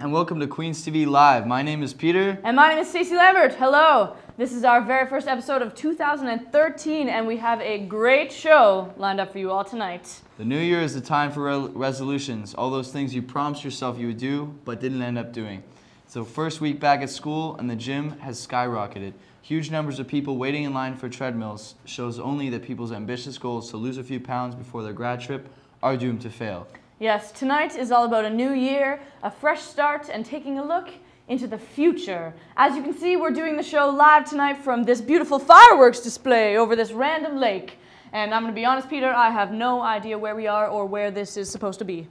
and welcome to Queens TV Live. My name is Peter. And my name is Stacey Lambert. Hello. This is our very first episode of 2013, and we have a great show lined up for you all tonight. The new year is the time for resolutions, all those things you promised yourself you would do, but didn't end up doing. So first week back at school, and the gym has skyrocketed. Huge numbers of people waiting in line for treadmills shows only that people's ambitious goals to lose a few pounds before their grad trip are doomed to fail. Yes, tonight is all about a new year, a fresh start, and taking a look into the future. As you can see, we're doing the show live tonight from this beautiful fireworks display over this random lake. And I'm going to be honest, Peter, I have no idea where we are or where this is supposed to be.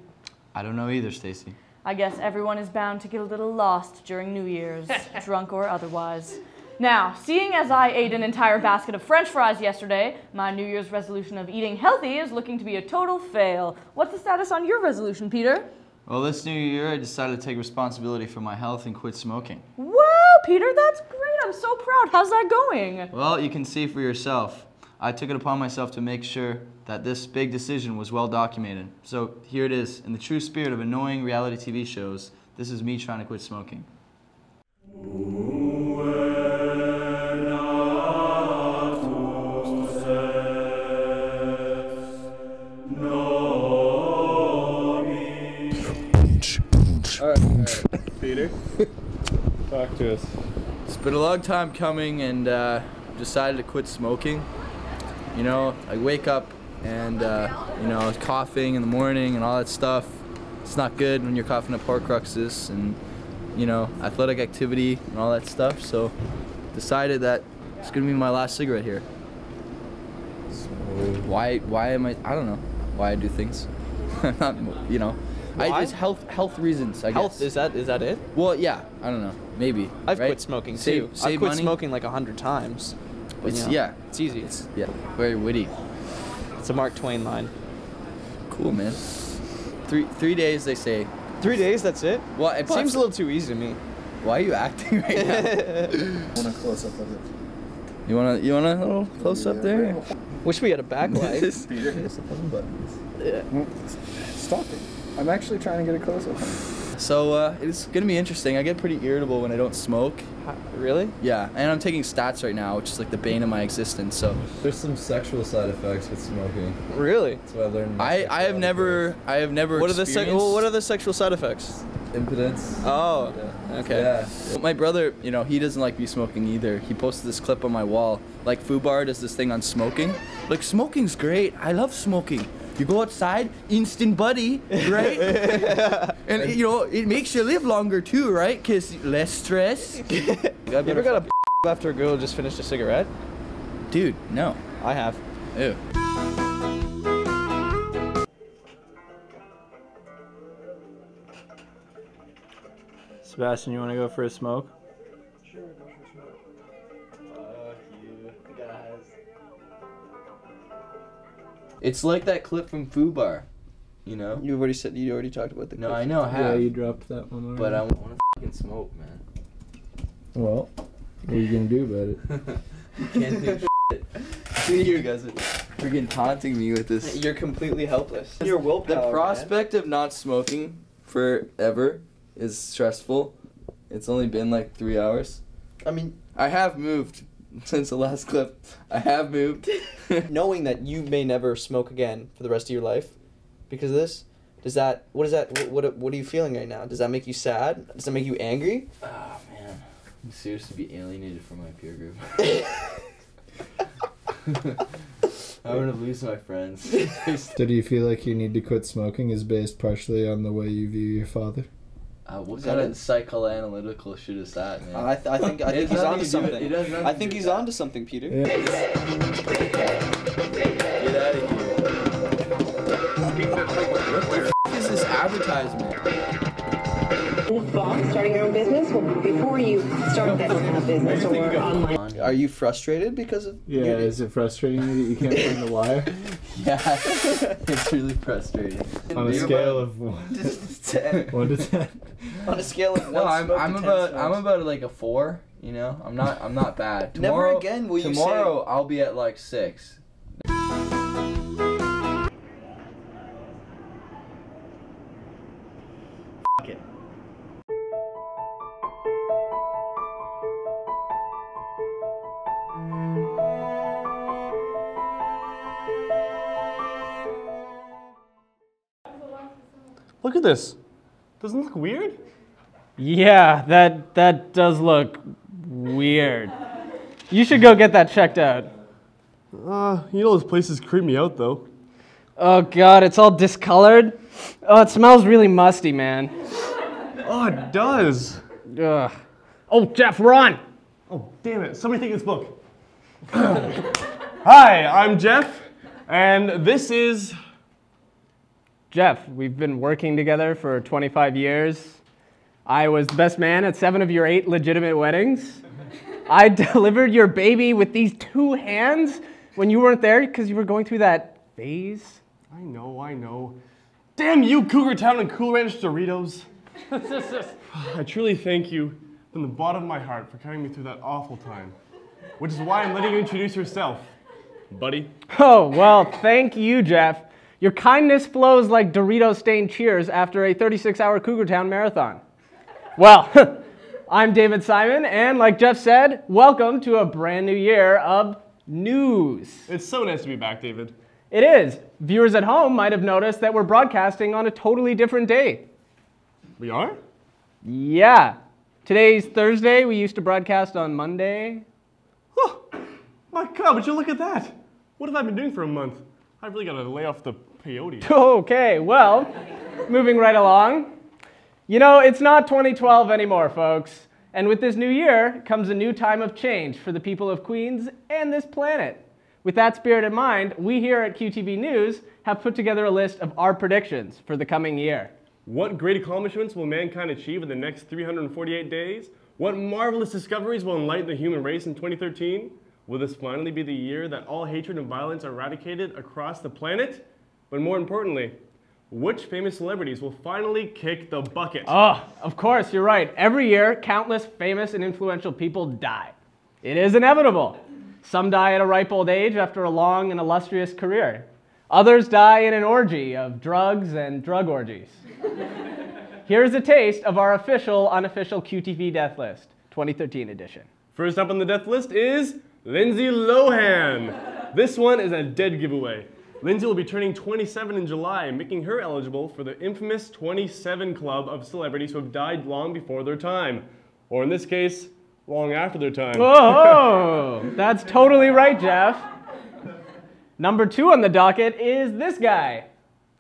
I don't know either, Stacey. I guess everyone is bound to get a little lost during New Year's, drunk or otherwise. Now, seeing as I ate an entire basket of French fries yesterday, my New Year's resolution of eating healthy is looking to be a total fail. What's the status on your resolution, Peter? Well, this new year I decided to take responsibility for my health and quit smoking. Wow, Peter, that's great. I'm so proud. How's that going? Well, you can see for yourself. I took it upon myself to make sure that this big decision was well documented. So here it is. In the true spirit of annoying reality TV shows, this is me trying to quit smoking. Alright. Peter, talk to us. It's been a long time coming, and decided to quit smoking. You know, I wake up and you know, coughing in the morning and all that stuff. It's not good when you're coughing up Horcruxes and, you know, athletic activity and all that stuff. So decided that it's gonna be my last cigarette here. So, Why am I don't know why I do things. Not, you know. Why? It's health reasons, I Health, guess. is that it? Well, yeah, I don't know. Maybe. I've right? quit smoking Save too. I've quit money. smoking like 100 times. But, It's, you know, yeah. it's easy. It's, yeah, very witty. It's a Mark Twain line. Cool, man. Three days, they say. 3 days, that's it? Well, It seems a little too easy to me. Why are you acting right now? I want a close up of it. You want a little close up there? Wish we had a backlight. Peter, hit the buttons. Yeah. Stop it. I'm actually trying to get a close up. So it's gonna be interesting. I get pretty irritable when I don't smoke. Really? Yeah, and I'm taking stats right now, which is like the bane of my existence. So There's some sexual side effects with smoking. Really? That's what I learned. I have never What are the sexual side effects? Impotence. Oh, Yeah. okay. Yeah. My brother, you know, he doesn't like me smoking either. He posted this clip on my wall. Like Fubar does this thing on smoking. Like, smoking's great. I love smoking. You go outside, instant buddy, right? And you know, it makes you live longer too, right? Cause less stress. You ever got a after a girl just finished a cigarette? Dude, no. I have. Ew. Sebastian, you want to go for a smoke? It's like that clip from Fubar, you know? You already talked about the No, I know I Yeah, have. you dropped that one. But I already. want to fucking smoke, man. Well, what are you gonna do about it? You can't do shit. You guys are freaking taunting me with this. You're completely helpless. Your willpower. The prospect of not smoking forever is stressful. It's only been like 3 hours. I mean, I have moved since the last clip. I have moved. knowing that you may never smoke again for the rest of your life because of this, what are you feeling right now? Does that make you sad? Does that make you angry? Oh man, I'm seriously be alienated from my peer group. I'm gonna lose my friends. So do you feel like your need to quit smoking is based partially on the way you view your father? What Is kind that of psychoanalytical shit is that, man? I think has he's nothing onto to do something. with- it has nothing I to think do he's with that. onto something, Peter. Yeah. Get out of here. What the f is this advertisement? Boss, starting your own business? Well, before you start that kind of business or online. Are you frustrated because of? Yeah, is it frustrating you that you can't find the wire? Yeah, it's really frustrating. On a scale of 1 to 10. 1 to 10. On a scale of 1 No, I'm smoke to 10 about smokes. like a 4. You know, I'm not bad. Never Tomorrow, again will you tomorrow I'll be at like 6. Fuck it. Look at this. Doesn't it look weird? Yeah, that does look weird. You should go get that checked out. You know those places creep me out, though. Oh God, it's all discolored. Oh, it smells really musty, man. Oh, it does. Ugh. Oh, Jeff, we're on. Oh, damn it. Somebody take this book. Hi, I'm Jeff, and this is... Jeff, we've been working together for 25 years. I was the best man at 7 of your 8 legitimate weddings. I delivered your baby with these 2 hands when you weren't there because you were going through that phase. I know. Damn you, Cougar Town and Cool Ranch Doritos. I truly thank you from the bottom of my heart for carrying me through that awful time. Which is why I'm letting you introduce yourself, buddy. Oh, well, thank you, Jeff. Your kindness flows like Dorito-stained cheers after a 36-hour Cougar Town marathon. Well, I'm David Simon, and like Jeff said, welcome to a brand new year of news. It's so nice to be back, David. It is. Viewers at home might have noticed that we're broadcasting on a totally different day. We are? Yeah. Today's Thursday. We used to broadcast on Monday. Oh, my God, would you look at that? What have I been doing for a month? I really got to lay off the peyote. Okay, well, moving right along. You know, it's not 2012 anymore, folks. And with this new year comes a new time of change for the people of Queens and this planet. With that spirit in mind, we here at QTV News have put together a list of our predictions for the coming year. What great accomplishments will mankind achieve in the next 348 days? What marvelous discoveries will enlighten the human race in 2013? Will this finally be the year that all hatred and violence are eradicated across the planet? But more importantly, which famous celebrities will finally kick the bucket? Oh, of course, you're right. Every year, countless famous and influential people die. It is inevitable. Some die at a ripe old age after a long and illustrious career. Others die in an orgy of drugs and drug orgies. Here's a taste of our official, unofficial QTV Death List, 2013 edition. First up on the death list is Lindsay Lohan. This one is a dead giveaway. Lindsay will be turning 27 in July, making her eligible for the infamous 27 club of celebrities who have died long before their time. Or in this case, long after their time. Whoa, that's totally right, Jeff. Number 2 on the docket is this guy,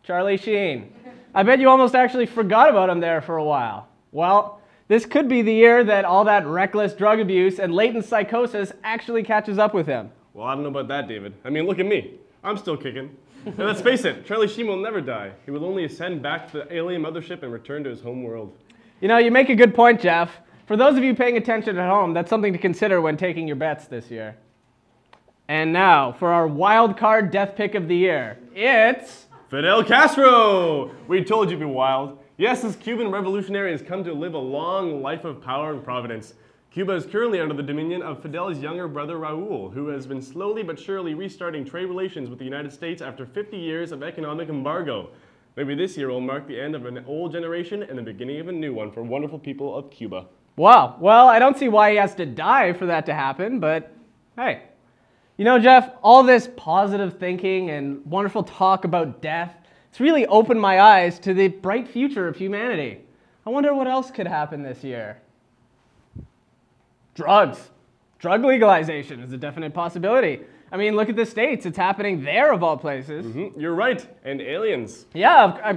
Charlie Sheen. I bet you almost actually forgot about him there for a while. Well, this could be the year that all that reckless drug abuse and latent psychosis actually catches up with him. Well, I don't know about that, David. I mean, look at me. I'm still kicking. And let's face it, Charlie Sheen will never die. He will only ascend back to the alien mothership and return to his home world. You know, you make a good point, Jeff. For those of you paying attention at home, that's something to consider when taking your bets this year. And now, for our wild card death pick of the year, it's... Fidel Castro! We told you to be wild. Yes, this Cuban revolutionary has come to live a long life of power and providence. Cuba is currently under the dominion of Fidel's younger brother Raul, who has been slowly but surely restarting trade relations with the United States after 50 years of economic embargo. Maybe this year will mark the end of an old generation and the beginning of a new one for wonderful people of Cuba. Wow, well, I don't see why he has to die for that to happen, but hey. You know, Jeff, all this positive thinking and wonderful talk about death, it's really opened my eyes to the bright future of humanity. I wonder what else could happen this year. Drugs. Drug legalization is a definite possibility. I mean, look at the States. It's happening there, of all places. Mm-hmm. You're right. And aliens. Yeah,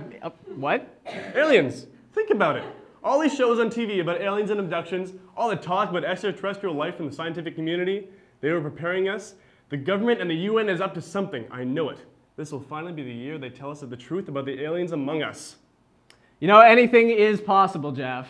what? Aliens. Think about it. All these shows on TV about aliens and abductions, all the talk about extraterrestrial life in the scientific community, they were preparing us. The government and the UN is up to something. I know it. This will finally be the year they tell us the truth about the aliens among us. You know, anything is possible, Jeff.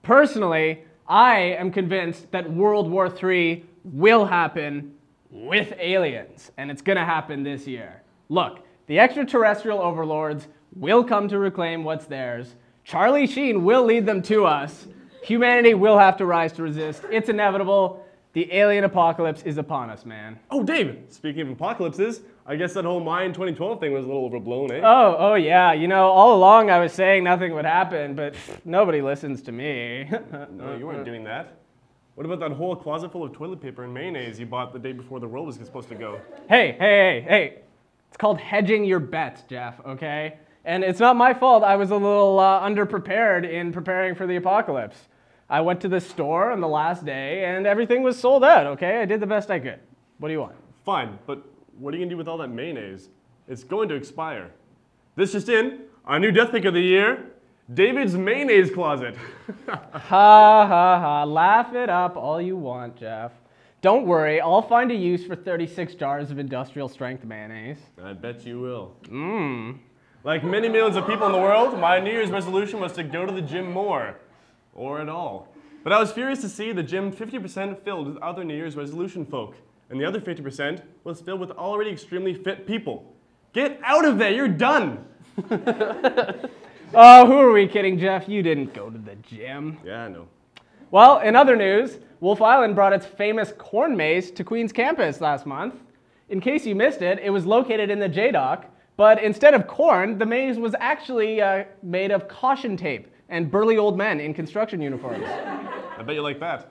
Personally, I am convinced that World War III will happen with aliens, and it's gonna happen this year. Look, the extraterrestrial overlords will come to reclaim what's theirs. Charlie Sheen will lead them to us. Humanity will have to rise to resist. It's inevitable. The alien apocalypse is upon us, man. Oh, Dave, speaking of apocalypses, I guess that whole Mayan 2012 thing was a little overblown, eh? Oh yeah. You know, all along I was saying nothing would happen, but nobody listens to me. No, you weren't doing that. What about that whole closet full of toilet paper and mayonnaise you bought the day before the world was supposed to go? Hey. It's called hedging your bets, Jeff, okay? And it's not my fault. I was a little underprepared in preparing for the apocalypse. I went to the store on the last day and everything was sold out, okay? I did the best I could. What do you want? Fine, but what are you gonna do with all that mayonnaise? It's going to expire. This just in, our new death pick of the year, David's mayonnaise closet. Ha ha ha, laugh it up all you want, Jeff. Don't worry, I'll find a use for 36 jars of industrial strength mayonnaise. I bet you will. Like many millions of people in the world, my New Year's resolution was to go to the gym more. Or at all. But I was furious to see the gym 50% filled with other New Year's resolution folk. And the other 50% was filled with already extremely fit people. Get out of there, you're done! Oh, who are we kidding, Jeff? You didn't go to the gym. Yeah, I know. Well, in other news, Wolf Island brought its famous corn maze to Queen's campus last month. In case you missed it, it was located in the J-Dock, but instead of corn, the maze was actually made of caution tape and burly old men in construction uniforms. I bet you like that.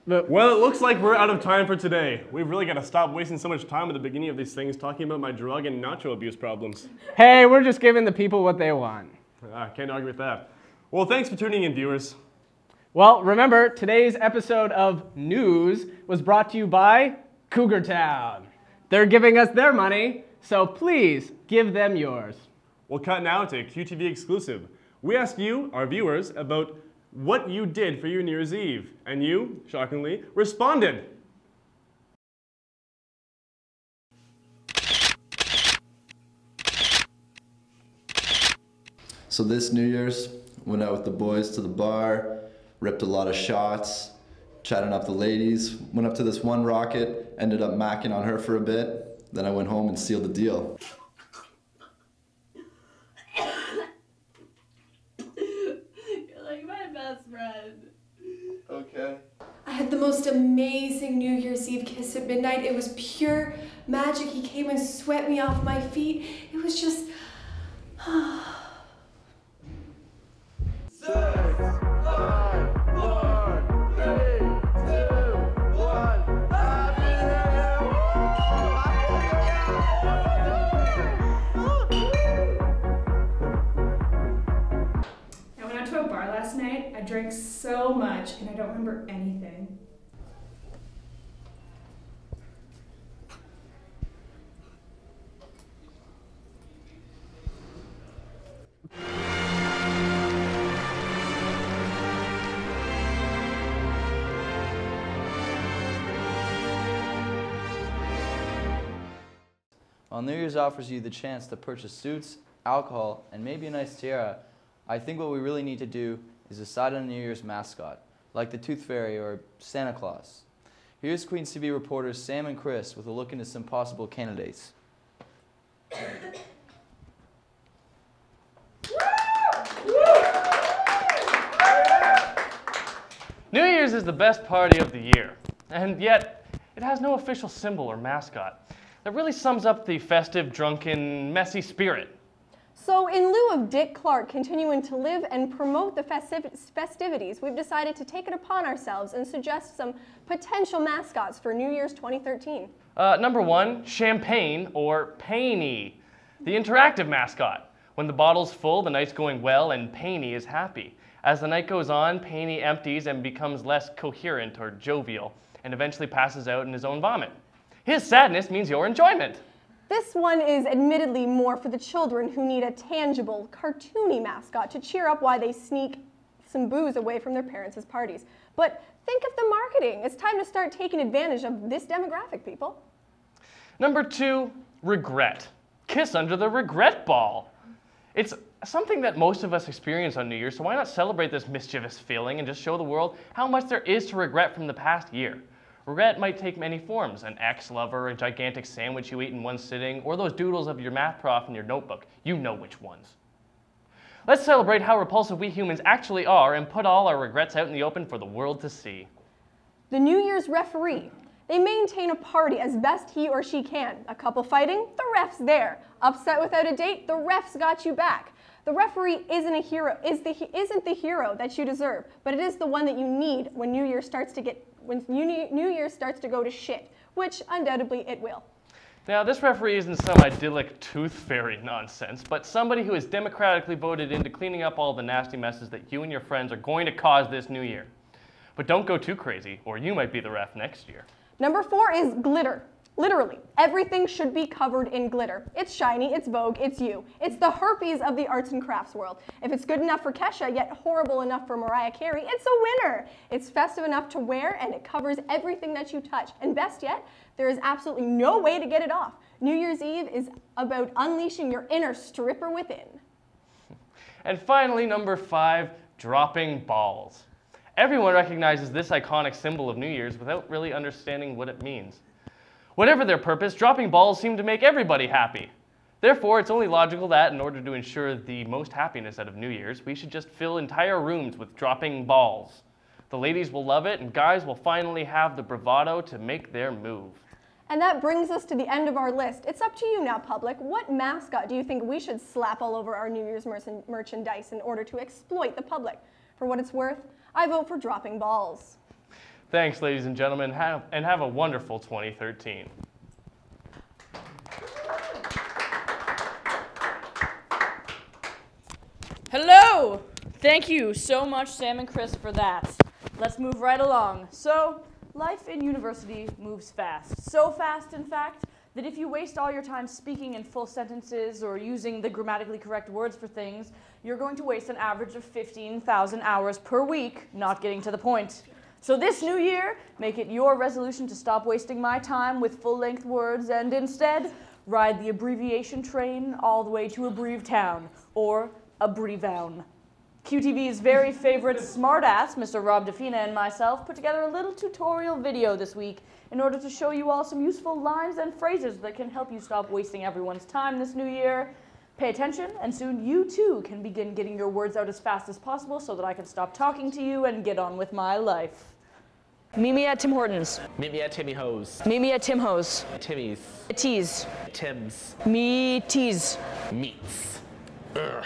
Well, it looks like we're out of time for today. We've really got to stop wasting so much time at the beginning of these things talking about my drug and nacho abuse problems. Hey, we're just giving the people what they want. I can't argue with that. Well, thanks for tuning in, viewers. Well, remember, today's episode of News was brought to you by Cougar Town. They're giving us their money, so please give them yours. We'll cut now to a QTV exclusive. We asked you, our viewers, about what you did for your New Year's Eve, and you, shockingly, responded. So this New Year's, went out with the boys to the bar, ripped a lot of shots, chatting up the ladies, went up to this one rocket, ended up macking on her for a bit, then I went home and sealed the deal. You're like my best friend. Okay. I had the most amazing New Year's Eve kiss at midnight. It was pure magic. He came and swept me off my feet. It was just... I drank so much and I don't remember anything. While New Year's offers you the chance to purchase suits, alcohol, and maybe a nice tiara, I think what we really need to do is decide on a New Year's mascot, like the Tooth Fairy or Santa Claus. Here's Queen's TV reporters Sam and Chris with a look into some possible candidates. New Year's is the best party of the year, and yet it has no official symbol or mascot. That really sums up the festive, drunken, messy spirit. So in lieu of Dick Clark continuing to live and promote the festivities, we've decided to take it upon ourselves and suggest some potential mascots for New Year's 2013. Number one, Champagne or Painy, the interactive mascot. When the bottle's full, the night's going well and Painy is happy. As the night goes on, Painy empties and becomes less coherent or jovial and eventually passes out in his own vomit. His sadness means your enjoyment. This one is admittedly more for the children who need a tangible, cartoony mascot to cheer up while they sneak some booze away from their parents' parties. But think of the marketing. It's time to start taking advantage of this demographic, people. Number two, regret. Kiss under the regret ball. It's something that most of us experience on New Year's, so why not celebrate this mischievous feeling and just show the world how much there is to regret from the past year? Regret might take many forms: an ex-lover, a gigantic sandwich you ate in one sitting, or those doodles of your math prof in your notebook. You know which ones. Let's celebrate how repulsive we humans actually are and put all our regrets out in the open for the world to see. The New Year's referee. They maintain a party as best he or she can. A couple fighting, the ref's there. Upset without a date, the ref's got you back. The referee isn't a hero, isn't the hero that you deserve, but it is the one that you need when New Year starts to go to shit, which undoubtedly it will. Now, this referee isn't some idyllic tooth fairy nonsense, but somebody who is democratically voted into cleaning up all the nasty messes that you and your friends are going to cause this new year. But don't go too crazy, or you might be the ref next year. Number 4 is glitter. Literally, everything should be covered in glitter. It's shiny, it's vogue, it's you. It's the herpes of the arts and crafts world. If it's good enough for Kesha, yet horrible enough for Mariah Carey, it's a winner. It's festive enough to wear, and it covers everything that you touch. And best yet, there is absolutely no way to get it off. New Year's Eve is about unleashing your inner stripper within. And finally, number 5, dropping balls. Everyone recognizes this iconic symbol of New Year's without really understanding what it means. Whatever their purpose, dropping balls seem to make everybody happy. Therefore, it's only logical that in order to ensure the most happiness out of New Year's, we should just fill entire rooms with dropping balls. The ladies will love it, and guys will finally have the bravado to make their move. And that brings us to the end of our list. It's up to you now, public. What mascot do you think we should slap all over our New Year's merchandise in order to exploit the public? For what it's worth, I vote for dropping balls. Thanks, ladies and gentlemen, and have a wonderful 2013. Hello! Thank you so much, Sam and Chris, for that. Let's move right along. So, life in university moves fast. So fast, in fact, that if you waste all your time speaking in full sentences or using the grammatically correct words for things, you're going to waste an average of 15,000 hours per week not getting to the point. So this new year, make it your resolution to stop wasting my time with full-length words and instead ride the abbreviation train all the way to Abbrev Town, or Abbrevown. QTV's very favorite smartass, Mr. Rob Defina, and myself put together a little tutorial video this week in order to show you all some useful lines and phrases that can help you stop wasting everyone's time this new year. Pay attention, and soon you too can begin getting your words out as fast as possible so that I can stop talking to you and get on with my life. Meet me at Tim Hortons. Meet me at Timmy Ho's. Meet me at Tim Ho's. Timmy's. Tees. Tim's. Me tees. Meats. Ugh.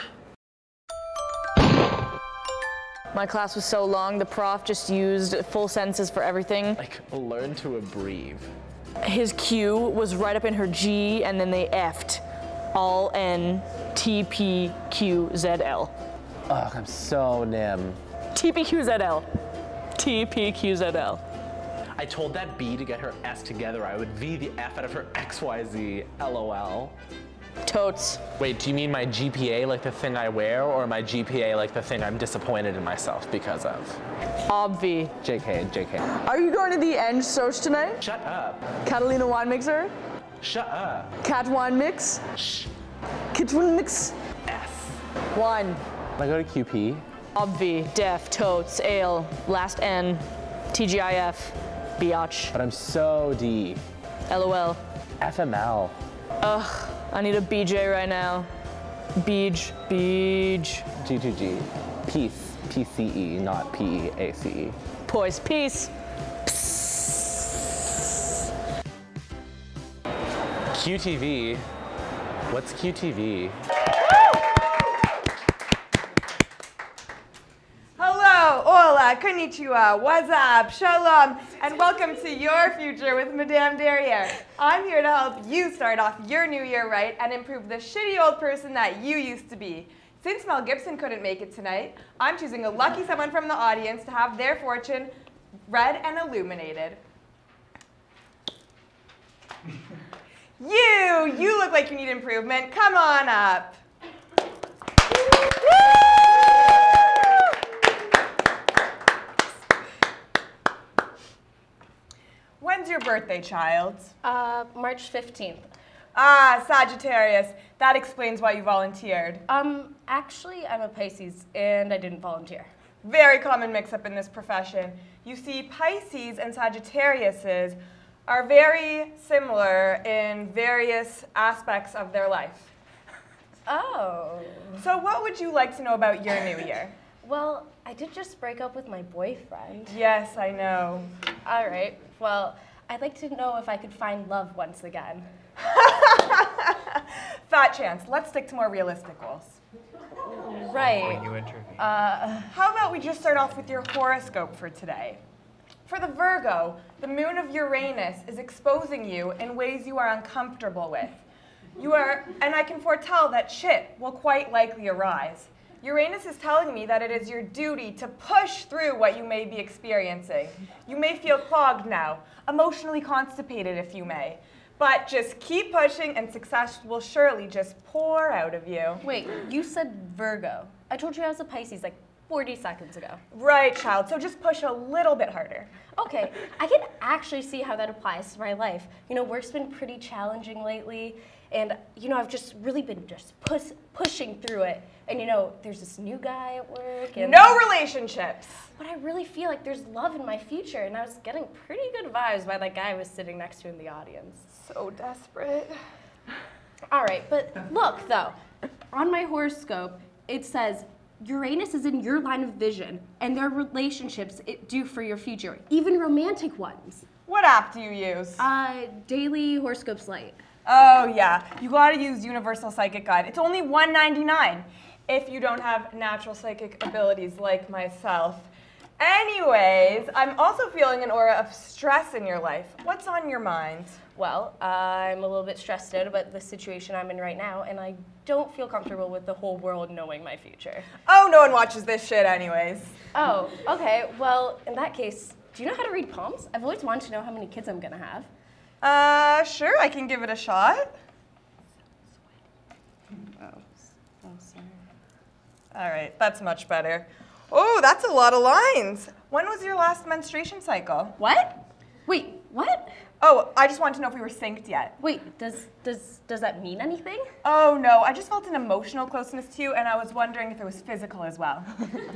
My class was so long, the prof just used full sentences for everything. Like, learn to abbrev. His Q was right up in her G, and then they F'd. All N T P Q Z L. Ugh, I'm so nim. TPQZL. TPQZL. I told that B to get her S together. I would V the F out of her XYZ. LOL. Totes. Wait, do you mean my GPA like the thing I wear, or my GPA like the thing I'm disappointed in myself because of? Obvi. JK. Are you going to the Eng Soch tonight? Shut up. Catalina wine mixer? Shut up. Cat wine mix? Shh. Kitchen mix? S. Wine. Can I go to QP? Obvi, def, totes, ale, last N, TGIF, biatch. But I'm so D. LOL. FML. Ugh, I need a BJ right now. Beej. G2G. Peace. PCE, not PEACE. Poise. Peace. QTV. What's QTV? Hello, hola, konnichiwa, what's up, shalom, and welcome to Your Future with Madame Derriere. I'm here to help you start off your new year right and improve the shitty old person that you used to be. Since Mel Gibson couldn't make it tonight, I'm choosing a lucky someone from the audience to have their fortune read and illuminated. You look like you need improvement. Come on up. When's your birthday, child? March 15th. Ah, Sagittarius. That explains why you volunteered. Actually, I'm a Pisces, and I didn't volunteer. Very common mix-up in this profession. You see, Pisces and Sagittariuses are very similar in various aspects of their life. Oh. So what would you like to know about your new year? Well, I did just break up with my boyfriend. Yes, I know. All right. Well, I'd like to know if I could find love once again. Fat chance. Let's stick to more realistic goals. Right. When you intervene. How about we just start off with your horoscope for today? For the Virgo, the moon of Uranus is exposing you in ways you are uncomfortable with. And I can foretell that shit will quite likely arise. Uranus is telling me that it is your duty to push through what you may be experiencing. You may feel clogged now, emotionally constipated if you may, but just keep pushing and success will surely just pour out of you. Wait, you said Virgo. I told you I was a Pisces like 40 seconds ago. Right, child, so just push a little bit harder. Okay, I can actually see how that applies to my life. You know, work's been pretty challenging lately, and you know, I've just really been just pushing through it. And you know, there's this new guy at work and no relationships. But I really feel like there's love in my future, and I was getting pretty good vibes by that guy I was sitting next to in the audience. So desperate. All right, but look though, on my horoscope, it says Uranus is in your line of vision, and there are relationships it do for your future, even romantic ones. What app do you use? Daily Horoscope Slate. Oh yeah, you gotta use Universal Psychic Guide. It's only $1.99 if you don't have natural psychic abilities like myself. Anyways, I'm also feeling an aura of stress in your life. What's on your mind? Well, I'm a little bit stressed out about the situation I'm in right now, and I don't feel comfortable with the whole world knowing my future. Oh, no one watches this shit anyways. Oh, okay. Well, in that case, do you know how to read palms? I've always wanted to know how many kids I'm gonna have. Sure, I can give it a shot. Oh, sorry. All right, that's much better. Oh, that's a lot of lines. When was your last menstruation cycle? What? Wait, what? Oh, I just wanted to know if we were synced yet. Wait, does that mean anything? Oh, no, I just felt an emotional closeness to you, and I was wondering if it was physical as well.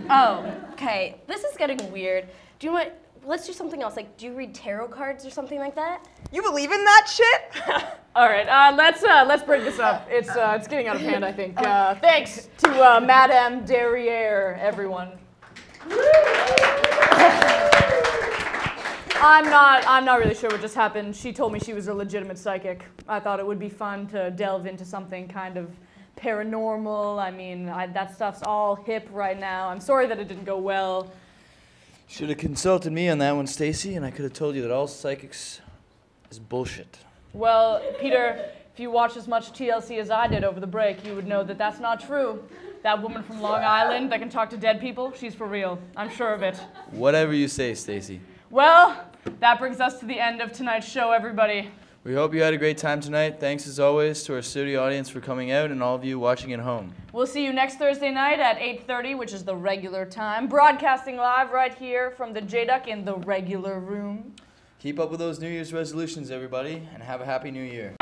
Oh, okay. This is getting weird. Do you know what? Let's do something else. Like, do you read tarot cards or something like that? You believe in that shit? All right, let's break this up. It's getting out of hand, I think. Thanks to Madame Derriere, everyone. I'm not really sure what just happened. She told me she was a legitimate psychic. I thought it would be fun to delve into something kind of paranormal. I mean, that stuff's all hip right now. I'm sorry that it didn't go well. Should have consulted me on that one, Stacy, and I could have told you that all psychics is bullshit. Well, Peter, if you watched as much TLC as I did over the break, you would know that that's not true. That woman from Long Island that can talk to dead people, she's for real. I'm sure of it. Whatever you say, Stacy. Well, that brings us to the end of tonight's show, everybody. We hope you had a great time tonight. Thanks as always to our studio audience for coming out and all of you watching at home. We'll see you next Thursday night at 8:30, which is the regular time, broadcasting live right here from the J-Duck in the regular room. Keep up with those New Year's resolutions, everybody, and have a happy New Year.